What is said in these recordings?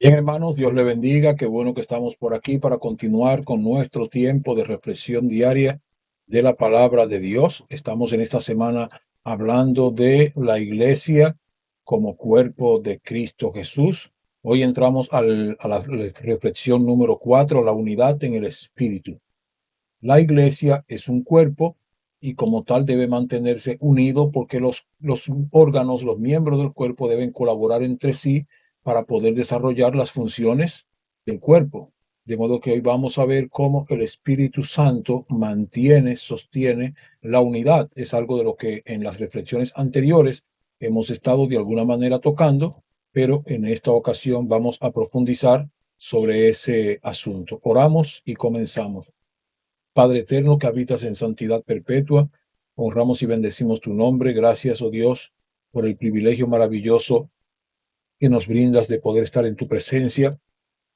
Bien, hermanos, Dios le bendiga. Qué bueno que estamos por aquí para continuar con nuestro tiempo de reflexión diaria de la palabra de Dios. Estamos en esta semana hablando de la iglesia como cuerpo de Cristo Jesús. Hoy entramos a la reflexión número 4, la unidad en el Espíritu. La iglesia es un cuerpo y como tal debe mantenerse unido porque los órganos, los miembros del cuerpo deben colaborar entre sí para poder desarrollar las funciones del cuerpo. De modo que hoy vamos a ver cómo el Espíritu Santo mantiene, sostiene la unidad. Es algo de lo que en las reflexiones anteriores hemos estado de alguna manera tocando, pero en esta ocasión vamos a profundizar sobre ese asunto. Oramos y comenzamos. Padre eterno que habitas en santidad perpetua, honramos y bendecimos tu nombre. Gracias, oh Dios, por el privilegio maravilloso que nos brindas de poder estar en tu presencia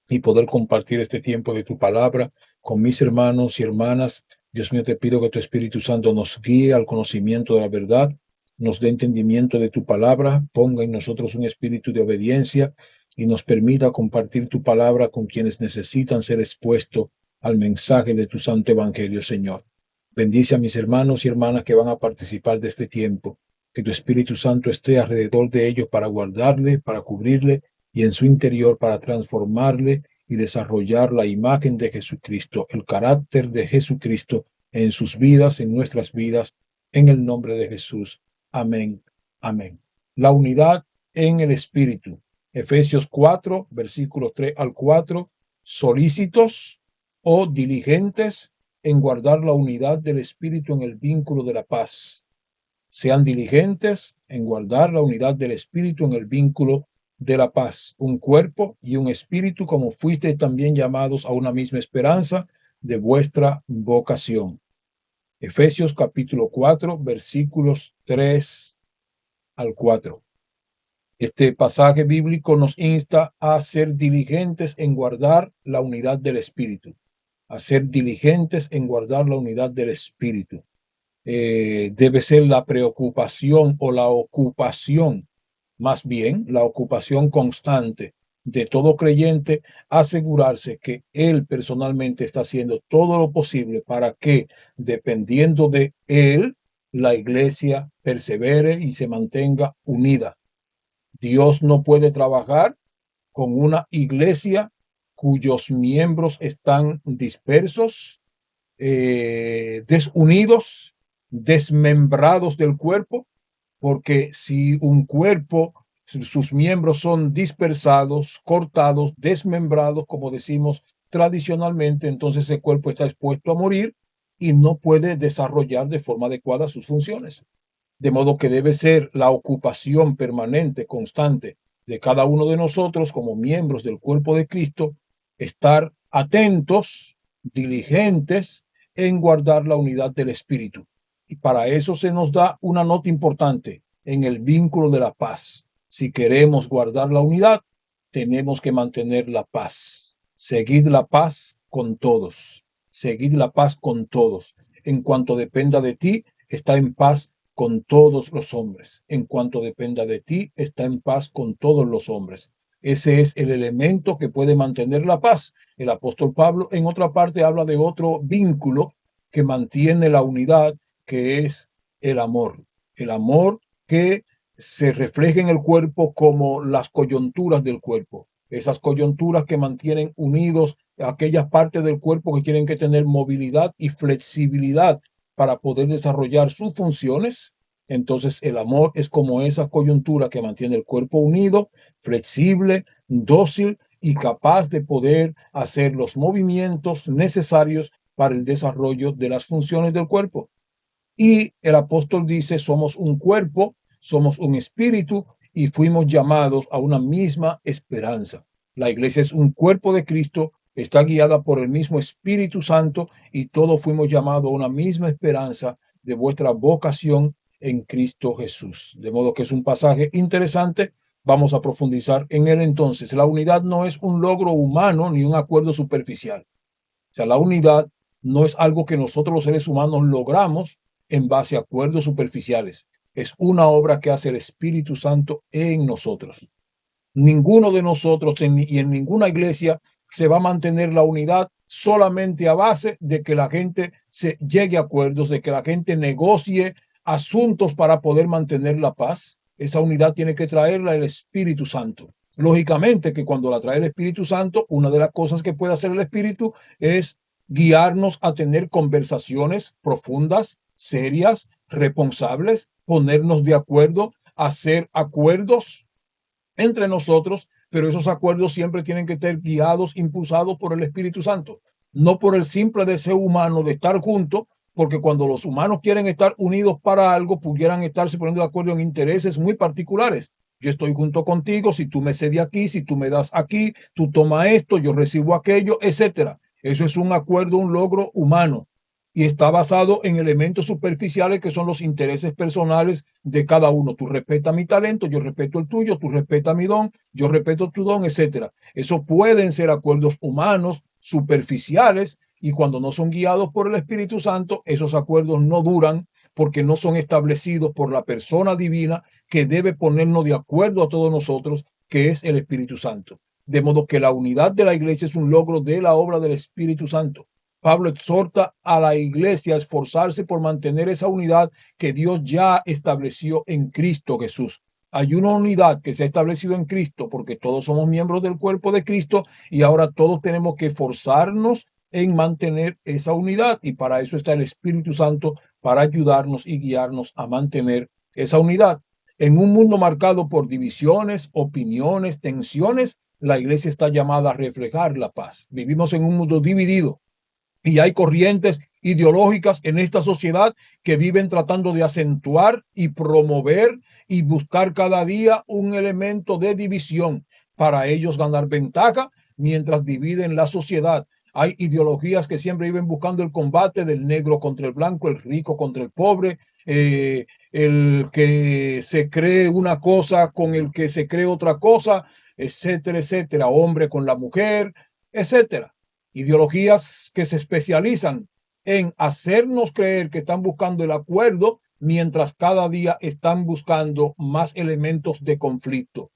y poder compartir este tiempo de tu palabra con mis hermanos y hermanas. Dios mío, te pido que tu Espíritu Santo nos guíe al conocimiento de la verdad, nos dé entendimiento de tu palabra, ponga en nosotros un espíritu de obediencia y nos permita compartir tu palabra con quienes necesitan ser expuestos al mensaje de tu santo evangelio, Señor. Bendice a mis hermanos y hermanas que van a participar de este tiempo. Que tu Espíritu Santo esté alrededor de ellos para guardarle, para cubrirle y en su interior para transformarle y desarrollar la imagen de Jesucristo, el carácter de Jesucristo en sus vidas, en nuestras vidas, en el nombre de Jesús. Amén. Amén. La unidad en el Espíritu. Efesios 4, versículos 3 al 4. Solícitos o diligentes en guardar la unidad del Espíritu en el vínculo de la paz. Sean diligentes en guardar la unidad del Espíritu en el vínculo de la paz, un cuerpo y un espíritu, como fuisteis también llamados a una misma esperanza de vuestra vocación. Efesios capítulo 4, versículos 3 al 4. Este pasaje bíblico nos insta a ser diligentes en guardar la unidad del Espíritu, a ser diligentes en guardar la unidad del Espíritu. Debe ser la preocupación o la ocupación, más bien la ocupación constante de todo creyente, asegurarse que él personalmente está haciendo todo lo posible para que, dependiendo de él, la iglesia persevere y se mantenga unida. Dios no puede trabajar con una iglesia cuyos miembros están dispersos, desunidos, desmembrados del cuerpo, porque si un cuerpo, sus miembros son dispersados, cortados, desmembrados, como decimos tradicionalmente, entonces ese cuerpo está expuesto a morir y no puede desarrollar de forma adecuada sus funciones. De modo que debe ser la ocupación permanente, constante de cada uno de nosotros como miembros del cuerpo de Cristo, estar atentos, diligentes en guardar la unidad del Espíritu. Y para eso se nos da una nota importante en el vínculo de la paz. Si queremos guardar la unidad, tenemos que mantener la paz. Seguid la paz con todos. Seguid la paz con todos. En cuanto dependa de ti, está en paz con todos los hombres. En cuanto dependa de ti, está en paz con todos los hombres. Ese es el elemento que puede mantener la paz. El apóstol Pablo en otra parte habla de otro vínculo que mantiene la unidad, que es el amor. El amor que se refleja en el cuerpo como las coyunturas del cuerpo. Esas coyunturas que mantienen unidos aquellas partes del cuerpo que tienen que tener movilidad y flexibilidad para poder desarrollar sus funciones. Entonces el amor es como esa coyuntura que mantiene el cuerpo unido, flexible, dócil y capaz de poder hacer los movimientos necesarios para el desarrollo de las funciones del cuerpo. Y el apóstol dice, somos un cuerpo, somos un espíritu y fuimos llamados a una misma esperanza. La iglesia es un cuerpo de Cristo, está guiada por el mismo Espíritu Santo y todos fuimos llamados a una misma esperanza de vuestra vocación en Cristo Jesús. De modo que es un pasaje interesante. Vamos a profundizar en él entonces. La unidad no es un logro humano ni un acuerdo superficial. O sea, la unidad no es algo que nosotros los seres humanos logramos en base a acuerdos superficiales. Es una obra que hace el Espíritu Santo en nosotros. Ninguno de nosotros y en ninguna iglesia se va a mantener la unidad solamente a base de que la gente se llegue a acuerdos, de que la gente negocie asuntos para poder mantener la paz. Esa unidad tiene que traerla el Espíritu Santo. Lógicamente que cuando la trae el Espíritu Santo, una de las cosas que puede hacer el Espíritu es guiarnos a tener conversaciones profundas, serias, responsables, ponernos de acuerdo, hacer acuerdos entre nosotros, pero esos acuerdos siempre tienen que ser guiados, impulsados por el Espíritu Santo, no por el simple deseo humano de estar juntos, porque cuando los humanos quieren estar unidos para algo, pudieran estarse poniendo de acuerdo en intereses muy particulares. Yo estoy junto contigo, si tú me cedes aquí, si tú me das aquí, tú toma esto, yo recibo aquello, etcétera. Eso es un acuerdo, un logro humano y está basado en elementos superficiales que son los intereses personales de cada uno. Tú respetas mi talento, yo respeto el tuyo, tú respetas mi don, yo respeto tu don, etcétera. Eso pueden ser acuerdos humanos, superficiales, y cuando no son guiados por el Espíritu Santo, esos acuerdos no duran porque no son establecidos por la persona divina que debe ponernos de acuerdo a todos nosotros, que es el Espíritu Santo. De modo que la unidad de la iglesia es un logro de la obra del Espíritu Santo. Pablo exhorta a la iglesia a esforzarse por mantener esa unidad que Dios ya estableció en Cristo Jesús. Hay una unidad que se ha establecido en Cristo porque todos somos miembros del cuerpo de Cristo y ahora todos tenemos que esforzarnos en mantener esa unidad y para eso está el Espíritu Santo para ayudarnos y guiarnos a mantener esa unidad. En un mundo marcado por divisiones, opiniones, tensiones, la iglesia está llamada a reflejar la paz. Vivimos en un mundo dividido y hay corrientes ideológicas en esta sociedad que viven tratando de acentuar y promover y buscar cada día un elemento de división para ellos ganar ventaja mientras dividen la sociedad. Hay ideologías que siempre viven buscando el combate del negro contra el blanco, el rico contra el pobre, el que se cree una cosa con el que se cree otra cosa, etcétera, etcétera, hombre con la mujer, etcétera. Ideologías que se especializan en hacernos creer que están buscando el acuerdo, mientras cada día están buscando más elementos de conflicto.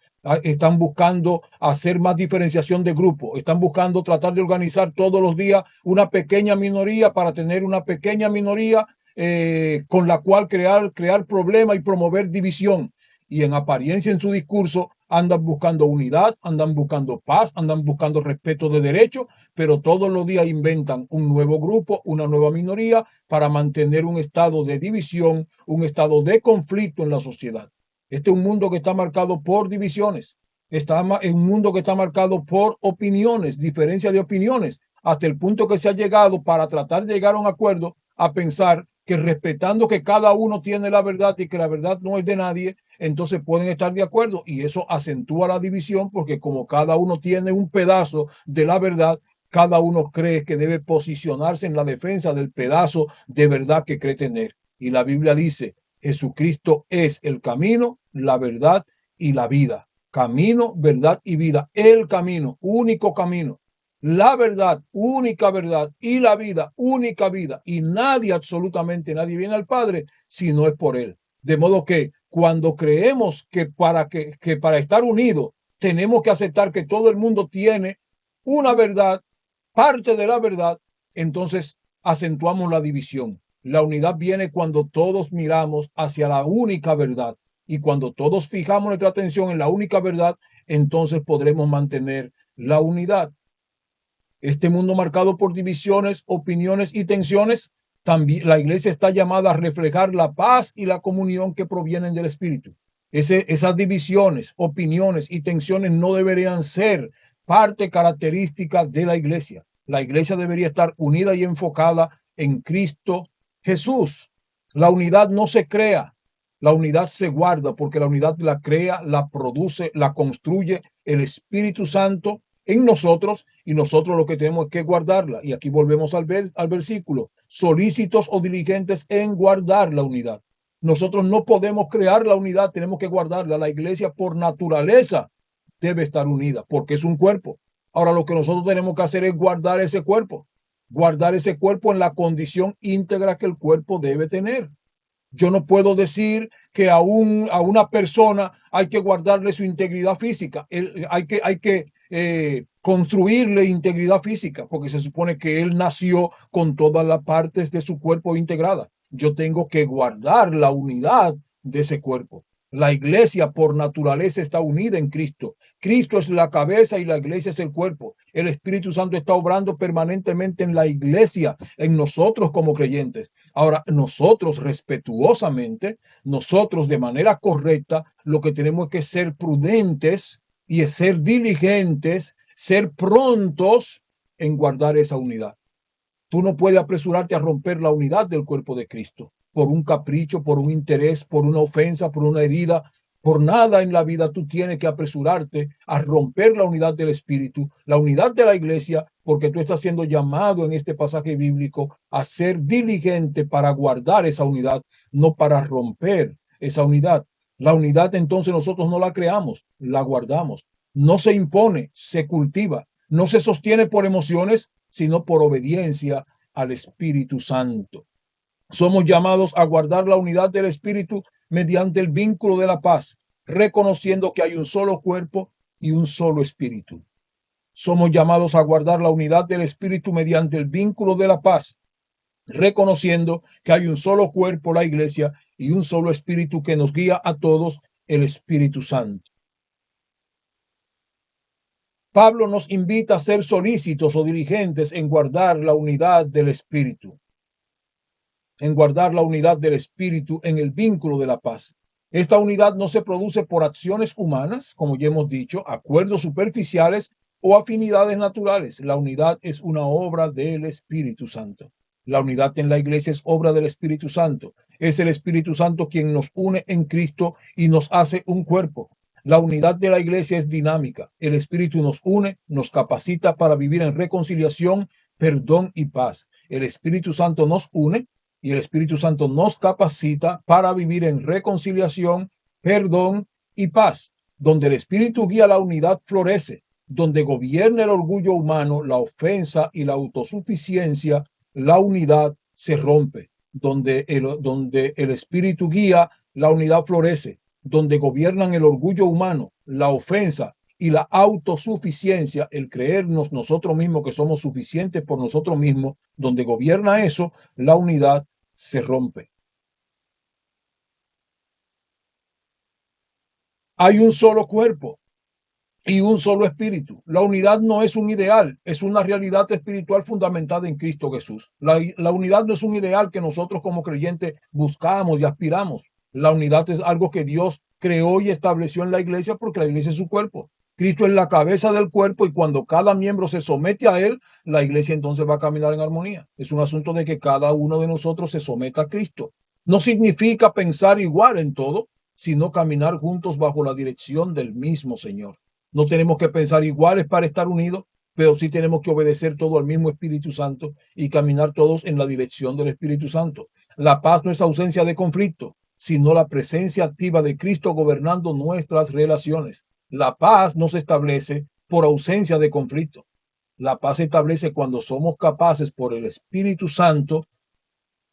Están buscando hacer más diferenciación de grupo, están buscando tratar de organizar todos los días una pequeña minoría para tener una pequeña minoría con la cual crear problemas y promover división. Y en apariencia en su discurso andan buscando unidad, andan buscando paz, andan buscando respeto de derechos, pero todos los días inventan un nuevo grupo, una nueva minoría para mantener un estado de división, un estado de conflicto en la sociedad. Este es un mundo que está marcado por divisiones, está en un mundo que está marcado por opiniones, diferencia de opiniones, hasta el punto que se ha llegado para tratar de llegar a un acuerdo a pensar que respetando que cada uno tiene la verdad y que la verdad no es de nadie, entonces pueden estar de acuerdo y eso acentúa la división porque como cada uno tiene un pedazo de la verdad, cada uno cree que debe posicionarse en la defensa del pedazo de verdad que cree tener. Y la Biblia dice, Jesucristo es el camino, la verdad y la vida. Camino, verdad y vida. El camino, único camino. La verdad, única verdad. Y la vida, única vida. Y nadie, absolutamente nadie viene al Padre si no es por Él. De modo que cuando creemos que para estar unidos tenemos que aceptar que todo el mundo tiene una verdad, parte de la verdad, entonces acentuamos la división. La unidad viene cuando todos miramos hacia la única verdad y cuando todos fijamos nuestra atención en la única verdad, entonces podremos mantener la unidad. Este mundo marcado por divisiones, opiniones y tensiones, también la iglesia está llamada a reflejar la paz y la comunión que provienen del Espíritu. Esas divisiones, opiniones y tensiones no deberían ser parte característica de la iglesia. La iglesia debería estar unida y enfocada en Cristo Jesús. La unidad no se crea, la unidad se guarda porque la unidad la crea, la produce, la construye el Espíritu Santo en nosotros y nosotros lo que tenemos es que guardarla. Y aquí volvemos al versículo, solícitos o diligentes en guardar la unidad. Nosotros no podemos crear la unidad, tenemos que guardarla. La iglesia por naturaleza debe estar unida porque es un cuerpo. Ahora lo que nosotros tenemos que hacer es guardar ese cuerpo en la condición íntegra que el cuerpo debe tener. Yo no puedo decir que a una persona hay que guardarle su integridad física. Hay que construirle integridad física, porque se supone que él nació con todas las partes de su cuerpo integradas. Yo tengo que guardar la unidad de ese cuerpo. La iglesia por naturaleza está unida en Cristo. Cristo es la cabeza y la iglesia es el cuerpo. El Espíritu Santo está obrando permanentemente en la iglesia, en nosotros como creyentes. Ahora, nosotros respetuosamente, nosotros de manera correcta, lo que tenemos que ser prudentes y es ser diligentes, ser prontos en guardar esa unidad. Tú no puedes apresurarte a romper la unidad del cuerpo de Cristo por un capricho, por un interés, por una ofensa, por una herida. Por nada en la vida tú tienes que apresurarte a romper la unidad del Espíritu, la unidad de la iglesia, porque tú estás siendo llamado en este pasaje bíblico a ser diligente para guardar esa unidad, no para romper esa unidad. La unidad entonces nosotros no la creamos, la guardamos. No se impone, se cultiva. No se sostiene por emociones, sino por obediencia al Espíritu Santo. Somos llamados a guardar la unidad del Espíritu mediante el vínculo de la paz, reconociendo que hay un solo cuerpo y un solo Espíritu. Somos llamados a guardar la unidad del Espíritu mediante el vínculo de la paz, reconociendo que hay un solo cuerpo, la Iglesia, y un solo Espíritu que nos guía a todos, el Espíritu Santo. Pablo nos invita a ser solícitos o diligentes en guardar la unidad del Espíritu, en el vínculo de la paz. Esta unidad no se produce por acciones humanas, como ya hemos dicho, acuerdos superficiales o afinidades naturales. La unidad es una obra del Espíritu Santo. La unidad en la iglesia es obra del Espíritu Santo. Es el Espíritu Santo quien nos une en Cristo y nos hace un cuerpo. La unidad de la iglesia es dinámica. El Espíritu nos une, nos capacita para vivir en reconciliación, perdón y paz. El Espíritu Santo nos une y el Espíritu Santo nos capacita para vivir en reconciliación, perdón y paz. Donde el Espíritu guía, la unidad florece. Donde gobierna el orgullo humano, la ofensa y la autosuficiencia, la unidad se rompe. Donde el Espíritu guía, la unidad florece. Donde gobiernan el orgullo humano, la ofensa y la autosuficiencia, el creernos nosotros mismos que somos suficientes por nosotros mismos, donde gobierna eso, la unidad se rompe. Hay un solo cuerpo y un solo espíritu. La unidad no es un ideal, es una realidad espiritual fundamentada en Cristo Jesús. La unidad no es un ideal que nosotros como creyentes buscamos y aspiramos. La unidad es algo que Dios creó y estableció en la iglesia porque la iglesia es su cuerpo. Cristo es la cabeza del cuerpo y cuando cada miembro se somete a él, la iglesia entonces va a caminar en armonía. Es un asunto de que cada uno de nosotros se someta a Cristo. No significa pensar igual en todo, sino caminar juntos bajo la dirección del mismo Señor. No tenemos que pensar iguales para estar unidos, pero sí tenemos que obedecer todo al mismo Espíritu Santo y caminar todos en la dirección del Espíritu Santo. La paz no es ausencia de conflicto, sino la presencia activa de Cristo gobernando nuestras relaciones. La paz no se establece por ausencia de conflicto. La paz se establece cuando somos capaces por el Espíritu Santo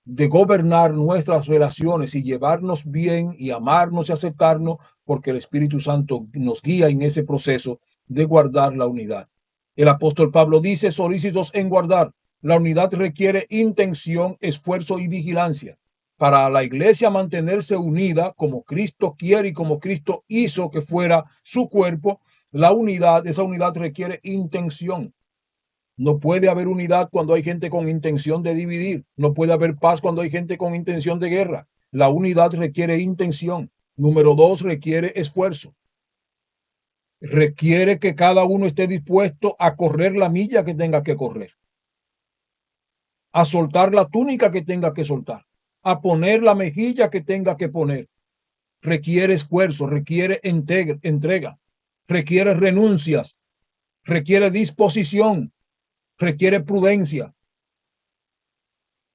de gobernar nuestras relaciones y llevarnos bien y amarnos y aceptarnos, porque el Espíritu Santo nos guía en ese proceso de guardar la unidad. El apóstol Pablo dice, solícitos en guardar. La unidad requiere intención, esfuerzo y vigilancia. Para la iglesia mantenerse unida como Cristo quiere y como Cristo hizo que fuera su cuerpo, esa unidad requiere intención. No puede haber unidad cuando hay gente con intención de dividir. No puede haber paz cuando hay gente con intención de guerra. La unidad requiere intención. Número dos, requiere esfuerzo. Requiere que cada uno esté dispuesto a correr la milla que tenga que correr, a soltar la túnica que tenga que soltar, a poner la mejilla que tenga que poner. Requiere esfuerzo, requiere entrega, requiere renuncias, requiere disposición, requiere prudencia.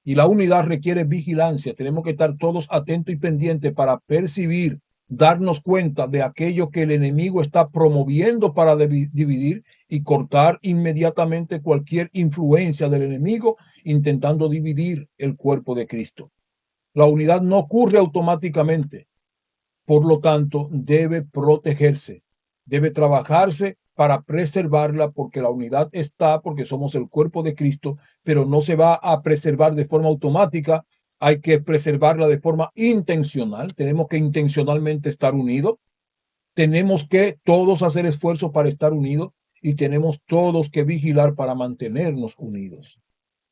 Y la unidad requiere vigilancia. Tenemos que estar todos atentos y pendientes para percibir, darnos cuenta de aquello que el enemigo está promoviendo para dividir y cortar inmediatamente cualquier influencia del enemigo intentando dividir el cuerpo de Cristo. La unidad no ocurre automáticamente. Por lo tanto, debe protegerse, debe trabajarse para preservarla, porque la unidad está, porque somos el cuerpo de Cristo, pero no se va a preservar de forma automática. Hay que preservarla de forma intencional. Tenemos que intencionalmente estar unidos. Tenemos que todos hacer esfuerzo para estar unidos y tenemos todos que vigilar para mantenernos unidos.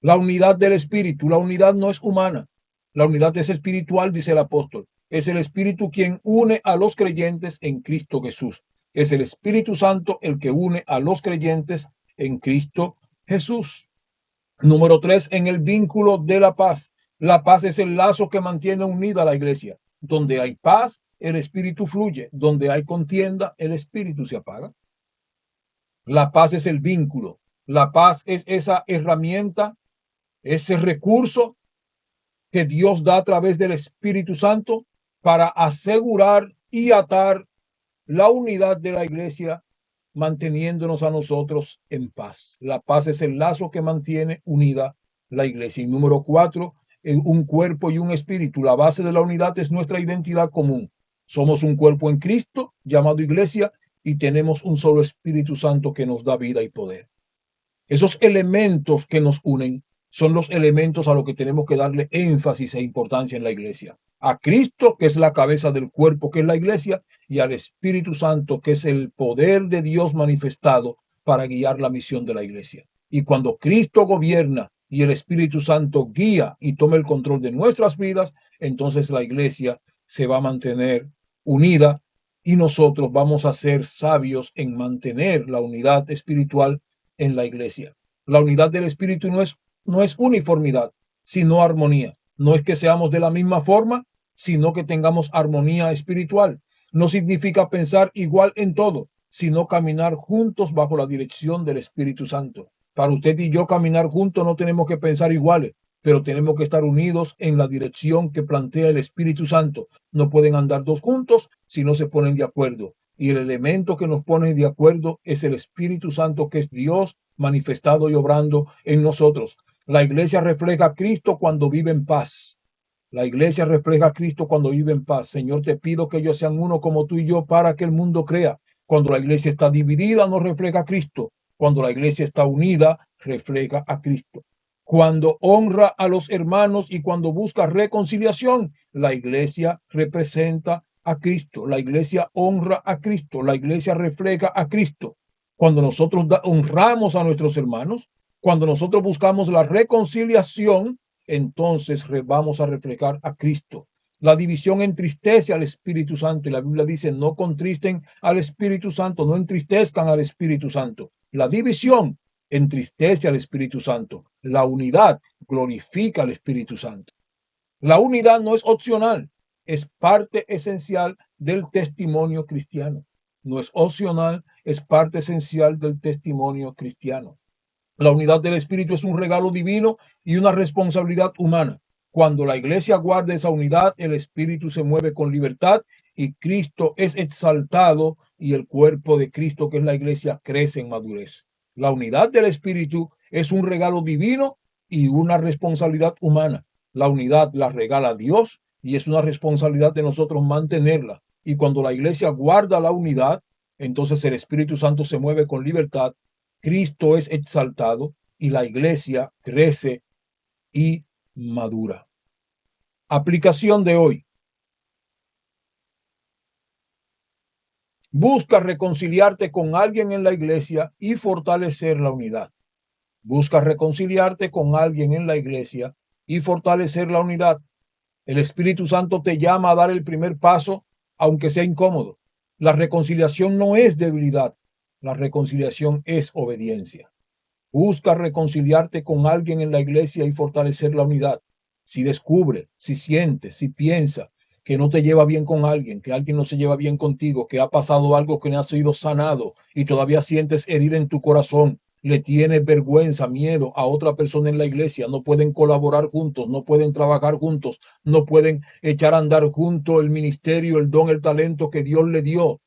La unidad del espíritu, la unidad no es humana, la unidad es espiritual, dice el apóstol. Es el Espíritu quien une a los creyentes en Cristo Jesús. Es el Espíritu Santo el que une a los creyentes en Cristo Jesús. Número 3, en el vínculo de la paz. La paz es el lazo que mantiene unida a la iglesia. Donde hay paz, el espíritu fluye. Donde hay contienda, el espíritu se apaga. La paz es el vínculo. La paz es esa herramienta, ese recurso que Dios da a través del Espíritu Santo para asegurar y atar la unidad de la iglesia, manteniéndonos a nosotros en paz. La paz es el lazo que mantiene unida la iglesia. Y número 4, un cuerpo y un espíritu. La base de la unidad es nuestra identidad común. Somos un cuerpo en Cristo, llamado iglesia, y tenemos un solo Espíritu Santo que nos da vida y poder. Esos elementos que nos unen son los elementos a los que tenemos que darle énfasis e importancia en la iglesia. A Cristo, que es la cabeza del cuerpo, que es la iglesia, y al Espíritu Santo, que es el poder de Dios manifestado para guiar la misión de la iglesia. Y cuando Cristo gobierna y el Espíritu Santo guía y toma el control de nuestras vidas, entonces la iglesia se va a mantener unida y nosotros vamos a ser sabios en mantener la unidad espiritual en la iglesia. La unidad del espíritu no es uniformidad, sino armonía. No es que seamos de la misma forma, sino que tengamos armonía espiritual. No significa pensar igual en todo, sino caminar juntos bajo la dirección del Espíritu Santo. Para usted y yo caminar juntos no tenemos que pensar iguales, pero tenemos que estar unidos en la dirección que plantea el Espíritu Santo. No pueden andar dos juntos si no se ponen de acuerdo. Y el elemento que nos pone de acuerdo es el Espíritu Santo, que es Dios manifestado y obrando en nosotros. La iglesia refleja a Cristo cuando vive en paz. La iglesia refleja a Cristo cuando vive en paz. Señor, te pido que ellos sean uno como tú y yo para que el mundo crea. Cuando la iglesia está dividida, no refleja a Cristo. Cuando la iglesia está unida, refleja a Cristo. Cuando honra a los hermanos y cuando busca reconciliación, la iglesia representa a Cristo. La iglesia honra a Cristo. La iglesia refleja a Cristo. Cuando nosotros honramos a nuestros hermanos, cuando nosotros buscamos la reconciliación, entonces vamos a reflejar a Cristo. La división entristece al Espíritu Santo y la Biblia dice: no contristen al Espíritu Santo, no entristezcan al Espíritu Santo. La división entristece al Espíritu Santo. La unidad glorifica al Espíritu Santo. La unidad no es opcional, es parte esencial del testimonio cristiano. No es opcional, es parte esencial del testimonio cristiano. La unidad del Espíritu es un regalo divino y una responsabilidad humana. Cuando la iglesia guarda esa unidad, el Espíritu se mueve con libertad y Cristo es exaltado y el cuerpo de Cristo, que es la iglesia, crece en madurez. La unidad del Espíritu es un regalo divino y una responsabilidad humana. La unidad la regala Dios y es una responsabilidad de nosotros mantenerla. Y cuando la iglesia guarda la unidad, entonces el Espíritu Santo se mueve con libertad, Cristo es exaltado y la iglesia crece y madura. Aplicación de hoy. Busca reconciliarte con alguien en la iglesia y fortalecer la unidad. Busca reconciliarte con alguien en la iglesia y fortalecer la unidad. El Espíritu Santo te llama a dar el primer paso, aunque sea incómodo. La reconciliación no es debilidad, la reconciliación es obediencia. Busca reconciliarte con alguien en la iglesia y fortalecer la unidad. Si descubre, si siente, si piensa que no te lleva bien con alguien, que alguien no se lleva bien contigo, que ha pasado algo que no ha sido sanado y todavía sientes herida en tu corazón, le tienes vergüenza, miedo a otra persona en la iglesia, no pueden colaborar juntos, no pueden trabajar juntos, no pueden echar a andar juntos el ministerio, el don, el talento que Dios le dio,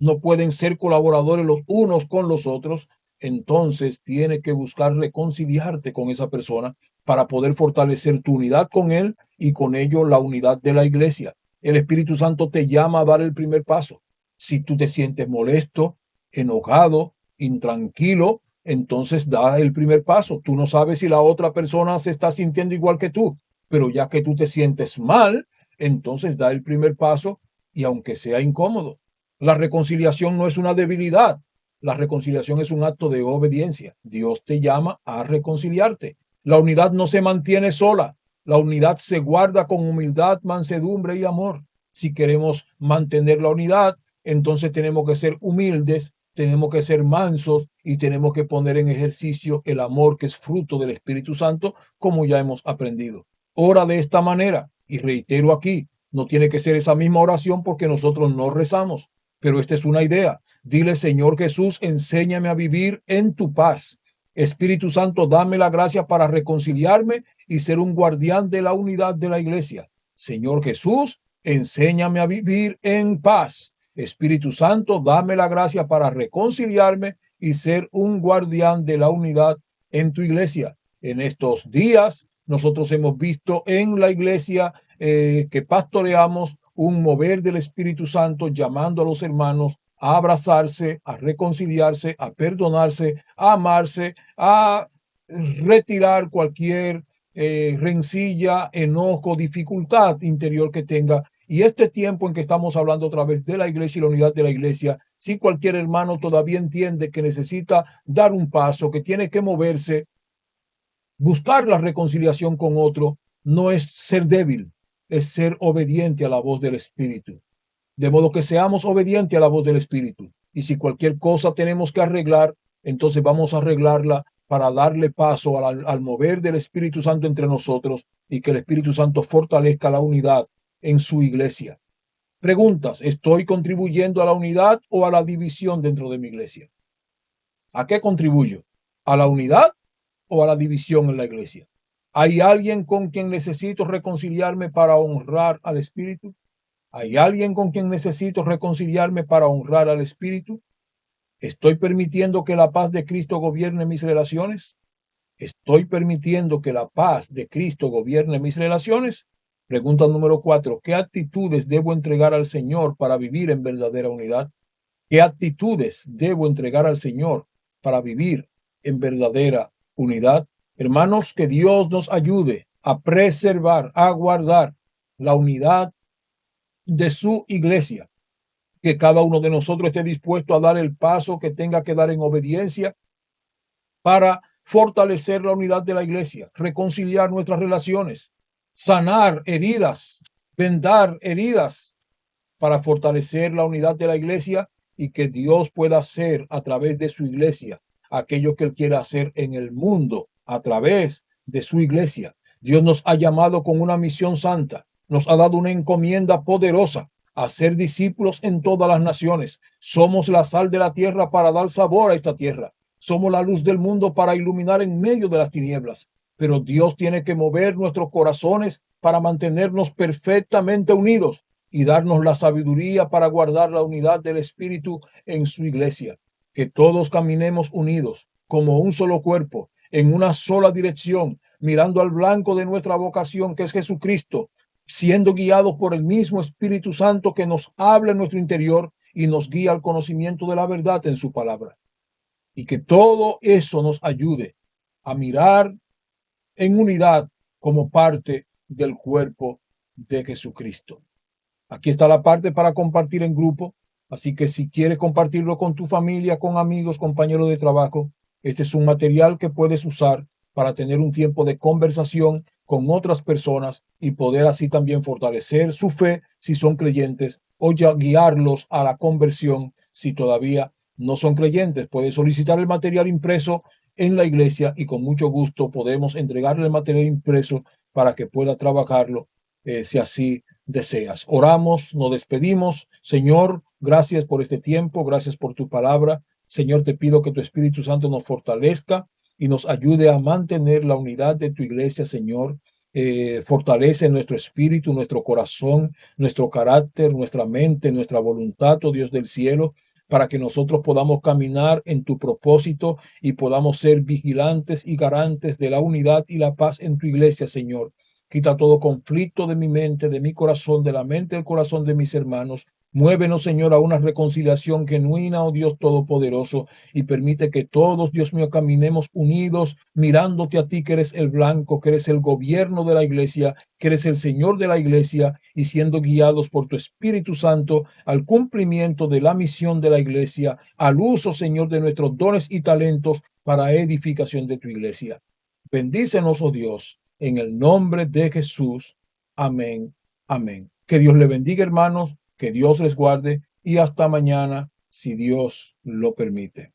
no pueden ser colaboradores los unos con los otros, entonces tienes que buscar reconciliarte con esa persona para poder fortalecer tu unidad con Él y con ello la unidad de la iglesia. El Espíritu Santo te llama a dar el primer paso. Si tú te sientes molesto, enojado, intranquilo, entonces da el primer paso. Tú no sabes si la otra persona se está sintiendo igual que tú, pero ya que tú te sientes mal, entonces da el primer paso y aunque sea incómodo. La reconciliación no es una debilidad. La reconciliación es un acto de obediencia. Dios te llama a reconciliarte. La unidad no se mantiene sola. La unidad se guarda con humildad, mansedumbre y amor. Si queremos mantener la unidad, entonces tenemos que ser humildes, tenemos que ser mansos y tenemos que poner en ejercicio el amor que es fruto del Espíritu Santo, como ya hemos aprendido. Ora de esta manera y reitero aquí, no tiene que ser esa misma oración porque nosotros no rezamos, pero esta es una idea. Dile, Señor Jesús, enséñame a vivir en tu paz. Espíritu Santo, dame la gracia para reconciliarme y ser un guardián de la unidad de la iglesia. Señor Jesús, enséñame a vivir en paz. Espíritu Santo, dame la gracia para reconciliarme y ser un guardián de la unidad en tu iglesia. En estos días, nosotros hemos visto en la iglesia que pastoreamos un mover del Espíritu Santo llamando a los hermanos a abrazarse, a reconciliarse, a perdonarse, a amarse, a retirar cualquier rencilla, enojo, dificultad interior que tenga. Y este tiempo en que estamos hablando otra vez de la iglesia y la unidad de la iglesia, si cualquier hermano todavía entiende que necesita dar un paso, que tiene que moverse, buscar la reconciliación con otro, no es ser débil, es ser obediente a la voz del Espíritu. De modo que seamos obedientes a la voz del Espíritu. Y si cualquier cosa tenemos que arreglar, entonces vamos a arreglarla para darle paso al mover del Espíritu Santo entre nosotros y que el Espíritu Santo fortalezca la unidad en su iglesia. Preguntas, ¿estoy contribuyendo a la unidad o a la división dentro de mi iglesia? ¿A qué contribuyo? ¿A la unidad o a la división en la iglesia? ¿Hay alguien con quien necesito reconciliarme para honrar al Espíritu? ¿Hay alguien con quien necesito reconciliarme para honrar al Espíritu? ¿Estoy permitiendo que la paz de Cristo gobierne mis relaciones? ¿Estoy permitiendo que la paz de Cristo gobierne mis relaciones? Pregunta número 4. ¿Qué actitudes debo entregar al Señor para vivir en verdadera unidad? ¿Qué actitudes debo entregar al Señor para vivir en verdadera unidad? Hermanos, que Dios nos ayude a preservar, a guardar la unidad de su iglesia, que cada uno de nosotros esté dispuesto a dar el paso que tenga que dar en obediencia para fortalecer la unidad de la iglesia, reconciliar nuestras relaciones, sanar heridas, vendar heridas para fortalecer la unidad de la iglesia y que Dios pueda hacer a través de su iglesia aquello que Él quiere hacer en el mundo a través de su iglesia. Dios nos ha llamado con una misión santa, nos ha dado una encomienda poderosa a ser discípulos en todas las naciones. Somos la sal de la tierra para dar sabor a esta tierra. Somos la luz del mundo para iluminar en medio de las tinieblas. Pero Dios tiene que mover nuestros corazones para mantenernos perfectamente unidos y darnos la sabiduría para guardar la unidad del Espíritu en su iglesia. Que todos caminemos unidos como un solo cuerpo, en una sola dirección, mirando al blanco de nuestra vocación, que es Jesucristo, siendo guiados por el mismo Espíritu Santo que nos habla en nuestro interior y nos guía al conocimiento de la verdad en su palabra. Y que todo eso nos ayude a mirar en unidad como parte del cuerpo de Jesucristo. Aquí está la parte para compartir en grupo, así que si quieres compartirlo con tu familia, con amigos, compañeros de trabajo, este es un material que puedes usar para tener un tiempo de conversación con otras personas y poder así también fortalecer su fe si son creyentes o ya guiarlos a la conversión si todavía no son creyentes. Puedes solicitar el material impreso en la iglesia y con mucho gusto podemos entregarle el material impreso para que pueda trabajarlo si así deseas. Oramos, nos despedimos. Señor, gracias por este tiempo, gracias por tu palabra. Señor, te pido que tu Espíritu Santo nos fortalezca y nos ayude a mantener la unidad de tu iglesia, Señor. Fortalece nuestro espíritu, nuestro corazón, nuestro carácter, nuestra mente, nuestra voluntad, oh Dios del cielo. para que nosotros podamos caminar en tu propósito y podamos ser vigilantes y garantes de la unidad y la paz en tu iglesia, Señor. Quita todo conflicto de mi mente, de mi corazón, de la mente del corazón de mis hermanos. Muévenos, Señor, a una reconciliación genuina, oh Dios Todopoderoso, y permite que todos, Dios mío, caminemos unidos, mirándote a ti, que eres el blanco, que eres el gobierno de la iglesia, que eres el Señor de la iglesia, y siendo guiados por tu Espíritu Santo al cumplimiento de la misión de la iglesia, al uso, Señor, de nuestros dones y talentos para edificación de tu iglesia. Bendícenos, oh Dios, en el nombre de Jesús. Amén. Amén. Que Dios le bendiga, hermanos, que Dios les guarde y hasta mañana, si Dios lo permite.